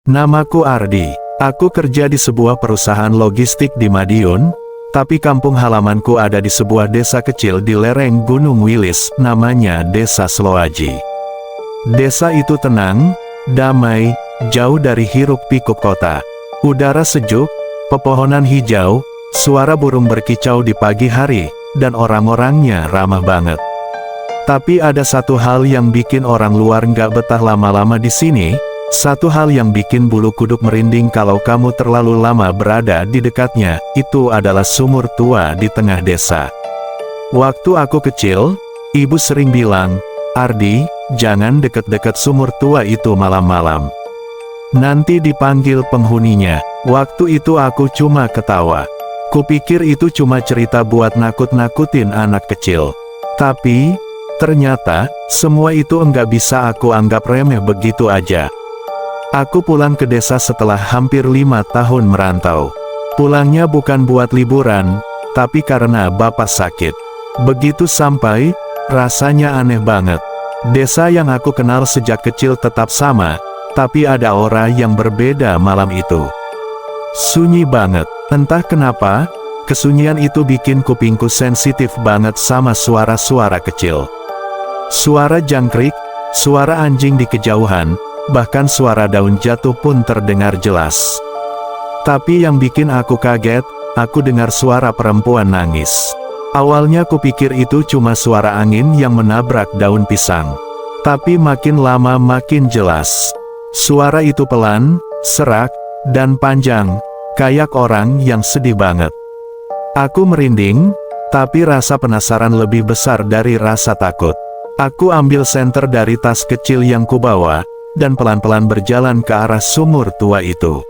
Namaku Ardi. Aku kerja di sebuah perusahaan logistik di Madiun, tapi kampung halamanku ada di sebuah desa kecil di lereng Gunung Wilis, namanya Desa Sloaji. Desa itu tenang, damai, jauh dari hiruk-pikuk kota. Udara sejuk, pepohonan hijau, suara burung berkicau di pagi hari, dan orang-orangnya ramah banget. Tapi ada satu hal yang bikin orang luar nggak betah lama-lama di sini. Satu hal yang bikin bulu kuduk merinding kalau kamu terlalu lama berada di dekatnya, itu adalah sumur tua di tengah desa. Waktu aku kecil, ibu sering bilang, "Ardi, jangan deket-deket sumur tua itu malam-malam. Nanti dipanggil penghuninya." Waktu itu aku cuma ketawa. Kupikir itu cuma cerita buat nakut-nakutin anak kecil. Tapi, ternyata, semua itu enggak bisa aku anggap remeh begitu aja. Aku pulang ke desa setelah hampir 5 tahun merantau. Pulangnya bukan buat liburan, tapi karena bapak sakit. Begitu sampai, rasanya aneh banget. Desa yang aku kenal sejak kecil tetap sama, tapi ada aura yang berbeda malam itu. Sunyi banget. Entah kenapa, kesunyian itu bikin kupingku sensitif banget sama suara-suara kecil. Suara jangkrik, suara anjing di kejauhan, bahkan suara daun jatuh pun terdengar jelas. Tapi yang bikin aku kaget, aku dengar suara perempuan nangis. Awalnya kupikir itu cuma suara angin yang menabrak daun pisang. Tapi makin lama makin jelas. Suara itu pelan, serak, dan panjang, kayak orang yang sedih banget. Aku merinding, tapi rasa penasaran lebih besar dari rasa takut. Aku ambil senter dari tas kecil yang kubawa, dan pelan-pelan berjalan ke arah sumur tua itu.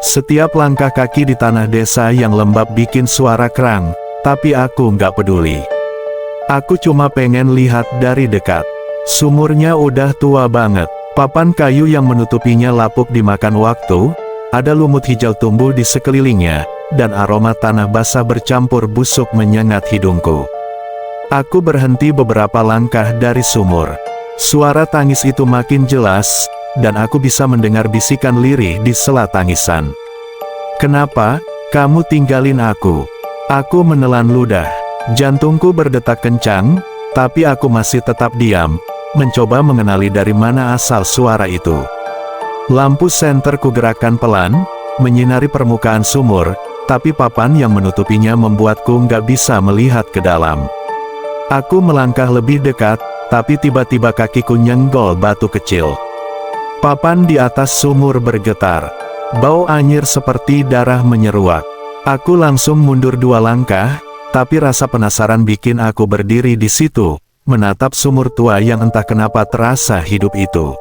Setiap langkah kaki di tanah desa yang lembab bikin suara kerang, tapi aku nggak peduli. Aku cuma pengen lihat dari dekat. Sumurnya udah tua banget. Papan kayu yang menutupinya lapuk dimakan waktu, ada lumut hijau tumbuh di sekelilingnya, dan aroma tanah basah bercampur busuk menyengat hidungku. Aku berhenti beberapa langkah dari sumur. Suara tangis itu makin jelas, dan aku bisa mendengar bisikan lirih di sela tangisan. "Kenapa kamu tinggalin aku?" Aku menelan ludah. Jantungku berdetak kencang, tapi aku masih tetap diam, mencoba mengenali dari mana asal suara itu. Lampu senter kugerakkan pelan, menyinari permukaan sumur, tapi papan yang menutupinya membuatku nggak bisa melihat ke dalam. Aku melangkah lebih dekat, tapi tiba-tiba kakiku nyenggol batu kecil. Papan di atas sumur bergetar. Bau anyir seperti darah menyeruak. Aku langsung mundur 2 langkah, tapi rasa penasaran bikin aku berdiri di situ, menatap sumur tua yang entah kenapa terasa hidup itu.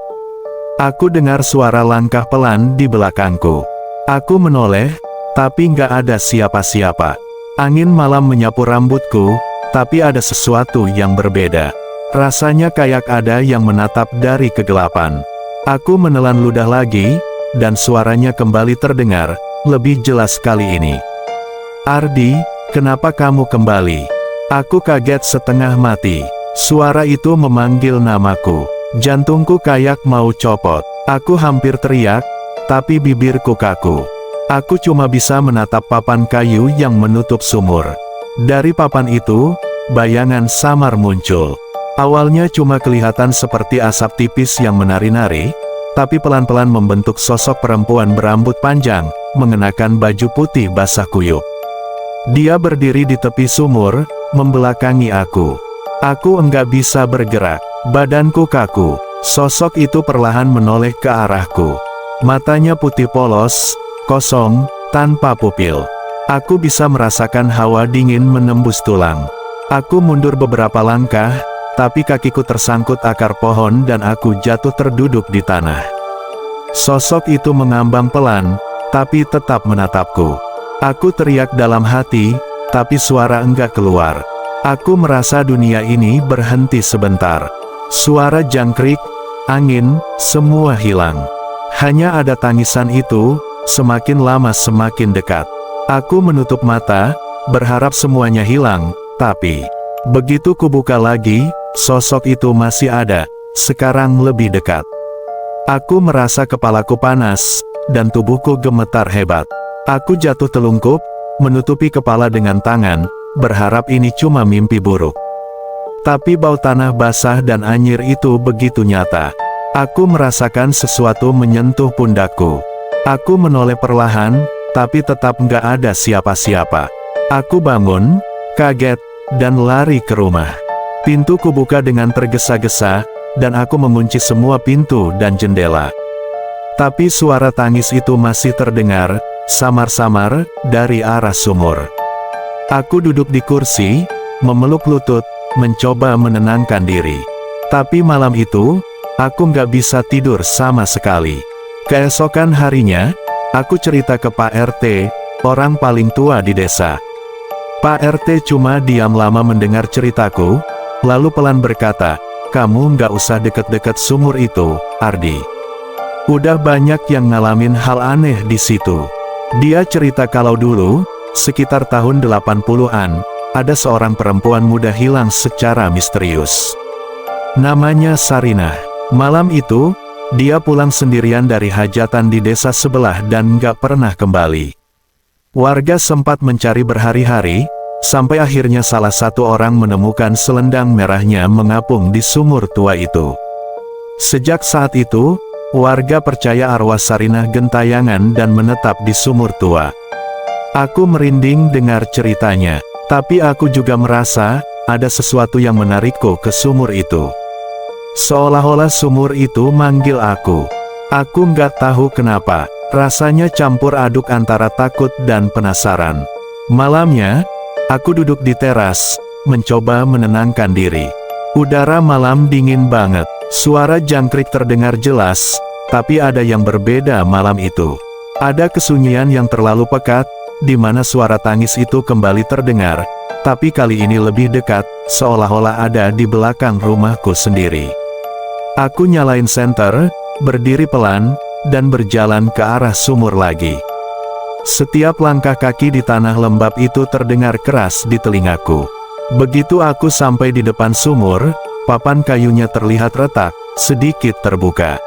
Aku dengar suara langkah pelan di belakangku. Aku menoleh, tapi nggak ada siapa-siapa. Angin malam menyapu rambutku, tapi ada sesuatu yang berbeda. Rasanya kayak ada yang menatap dari kegelapan. Aku menelan ludah lagi, dan suaranya kembali terdengar, lebih jelas kali ini. "Ardi, kenapa kamu kembali?" Aku kaget setengah mati. Suara itu memanggil namaku. Jantungku kayak mau copot. Aku hampir teriak, tapi bibirku kaku. Aku cuma bisa menatap papan kayu yang menutup sumur. Dari papan itu, bayangan samar muncul. Awalnya cuma kelihatan seperti asap tipis yang menari-nari, tapi pelan-pelan membentuk sosok perempuan berambut panjang, mengenakan baju putih basah kuyup. Dia berdiri di tepi sumur, membelakangi aku. Aku enggak bisa bergerak, badanku kaku. Sosok itu perlahan menoleh ke arahku. Matanya putih polos, kosong, tanpa pupil. Aku bisa merasakan hawa dingin menembus tulang. Aku mundur beberapa langkah, tapi kakiku tersangkut akar pohon dan aku jatuh terduduk di tanah. Sosok itu mengambang pelan, tapi tetap menatapku. Aku teriak dalam hati, tapi suara enggak keluar. Aku merasa dunia ini berhenti sebentar. Suara jangkrik, angin, semua hilang. Hanya ada tangisan itu, semakin lama semakin dekat. Aku menutup mata, berharap semuanya hilang, tapi begitu kubuka lagi, sosok itu masih ada, sekarang lebih dekat. Aku merasa kepalaku panas, dan tubuhku gemetar hebat. Aku jatuh telungkup, menutupi kepala dengan tangan, berharap ini cuma mimpi buruk. Tapi bau tanah basah dan anyir itu begitu nyata. Aku merasakan sesuatu menyentuh pundakku. Aku menoleh perlahan, tapi tetap nggak ada siapa-siapa. Aku bangun, kaget, dan lari ke rumah. Pintu kubuka dengan tergesa-gesa, dan aku mengunci semua pintu dan jendela. Tapi suara tangis itu masih terdengar, samar-samar, dari arah sumur. Aku duduk di kursi, memeluk lutut, mencoba menenangkan diri. Tapi malam itu, aku nggak bisa tidur sama sekali. Keesokan harinya, aku cerita ke Pak RT, orang paling tua di desa. Pak RT cuma diam lama mendengar ceritaku, lalu pelan berkata, "Kamu nggak usah deket-deket sumur itu, Ardi. Udah banyak yang ngalamin hal aneh di situ." Dia cerita kalau dulu, sekitar tahun 80-an, ada seorang perempuan muda hilang secara misterius. Namanya Sarinah. Malam itu, dia pulang sendirian dari hajatan di desa sebelah dan nggak pernah kembali. Warga sempat mencari berhari-hari, sampai akhirnya salah satu orang menemukan selendang merahnya mengapung di sumur tua itu. Sejak saat itu, warga percaya arwah Sarinah gentayangan dan menetap di sumur tua. Aku merinding dengar ceritanya, tapi aku juga merasa, ada sesuatu yang menarikku ke sumur itu. Seolah-olah sumur itu manggil aku. Aku nggak tahu kenapa, rasanya campur aduk antara takut dan penasaran. Malamnya, aku duduk di teras, mencoba menenangkan diri. Udara malam dingin banget, suara jangkrik terdengar jelas, tapi ada yang berbeda malam itu. Ada kesunyian yang terlalu pekat, di mana suara tangis itu kembali terdengar, tapi kali ini lebih dekat, seolah-olah ada di belakang rumahku sendiri. Aku nyalain senter, berdiri pelan, dan berjalan ke arah sumur lagi. Setiap langkah kaki di tanah lembab itu terdengar keras di telingaku. Begitu aku sampai di depan sumur, papan kayunya terlihat retak, sedikit terbuka.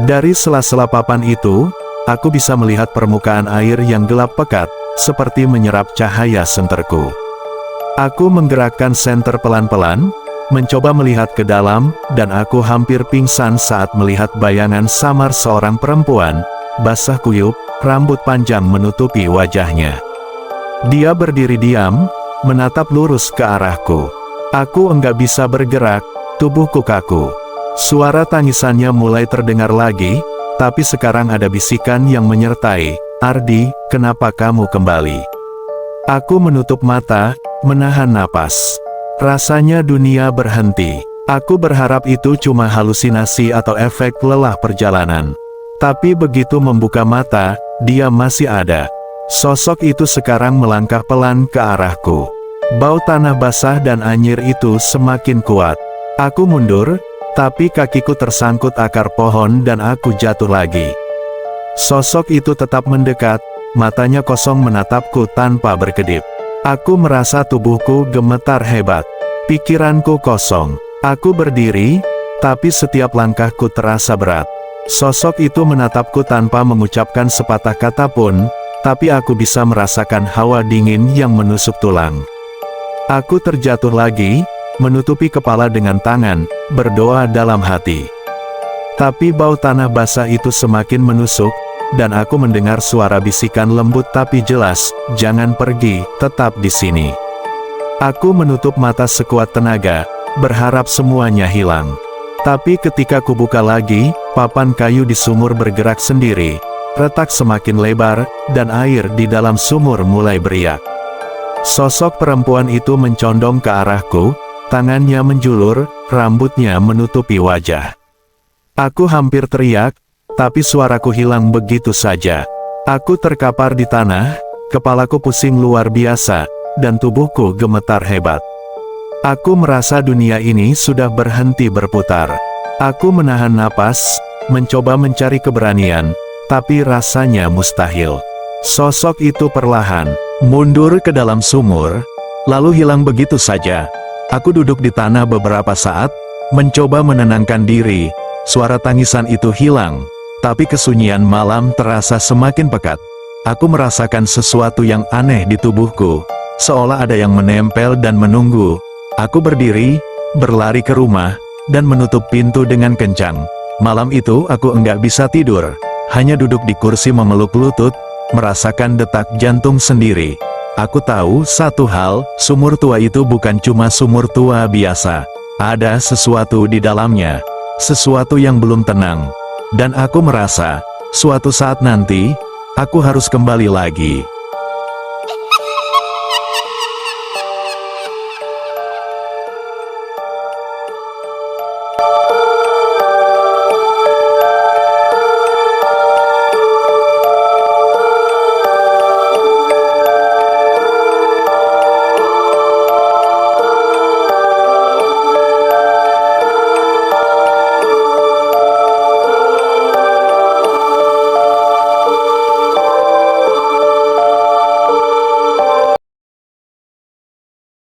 Dari sela-sela papan itu, aku bisa melihat permukaan air yang gelap pekat, seperti menyerap cahaya senterku. Aku menggerakkan senter pelan-pelan, mencoba melihat ke dalam, dan aku hampir pingsan saat melihat bayangan samar seorang perempuan, basah kuyup, rambut panjang menutupi wajahnya. Dia berdiri diam, menatap lurus ke arahku. Aku enggak bisa bergerak, tubuhku kaku. Suara tangisannya mulai terdengar lagi, tapi sekarang ada bisikan yang menyertai, "Ardi, kenapa kamu kembali?" Aku menutup mata, menahan napas. Rasanya dunia berhenti. Aku berharap itu cuma halusinasi atau efek lelah perjalanan. Tapi begitu membuka mata, dia masih ada. Sosok itu sekarang melangkah pelan ke arahku. Bau tanah basah dan anyir itu semakin kuat. Aku mundur, tapi kakiku tersangkut akar pohon dan aku jatuh lagi. Sosok itu tetap mendekat, matanya kosong menatapku tanpa berkedip. Aku merasa tubuhku gemetar hebat. Pikiranku kosong. Aku berdiri, tapi setiap langkahku terasa berat. Sosok itu menatapku tanpa mengucapkan sepatah kata pun, tapi aku bisa merasakan hawa dingin yang menusuk tulang. Aku terjatuh lagi, menutupi kepala dengan tangan, berdoa dalam hati. Tapi bau tanah basah itu semakin menusuk, dan aku mendengar suara bisikan lembut tapi jelas, "Jangan pergi, tetap di sini." Aku menutup mata sekuat tenaga, berharap semuanya hilang. Tapi ketika kubuka lagi, papan kayu di sumur bergerak sendiri, retak semakin lebar, dan air di dalam sumur mulai beriak. Sosok perempuan itu mencondong ke arahku, tangannya menjulur, rambutnya menutupi wajah. Aku hampir teriak, tapi suaraku hilang begitu saja. Aku terkapar di tanah, kepalaku pusing luar biasa, dan tubuhku gemetar hebat. Aku merasa dunia ini sudah berhenti berputar. Aku menahan napas, mencoba mencari keberanian, tapi rasanya mustahil. Sosok itu perlahan mundur ke dalam sumur, lalu hilang begitu saja. Aku duduk di tanah beberapa saat, mencoba menenangkan diri, Suara tangisan itu hilang, tapi kesunyian malam terasa semakin pekat. Aku merasakan sesuatu yang aneh di tubuhku, seolah ada yang menempel dan menunggu. Aku berdiri, berlari ke rumah, dan menutup pintu dengan kencang. Malam itu aku enggak bisa tidur, hanya duduk di kursi memeluk lutut, merasakan detak jantung sendiri. Aku tahu satu hal, sumur tua itu bukan cuma sumur tua biasa. Ada sesuatu di dalamnya, sesuatu yang belum tenang. Dan aku merasa, suatu saat nanti, aku harus kembali lagi.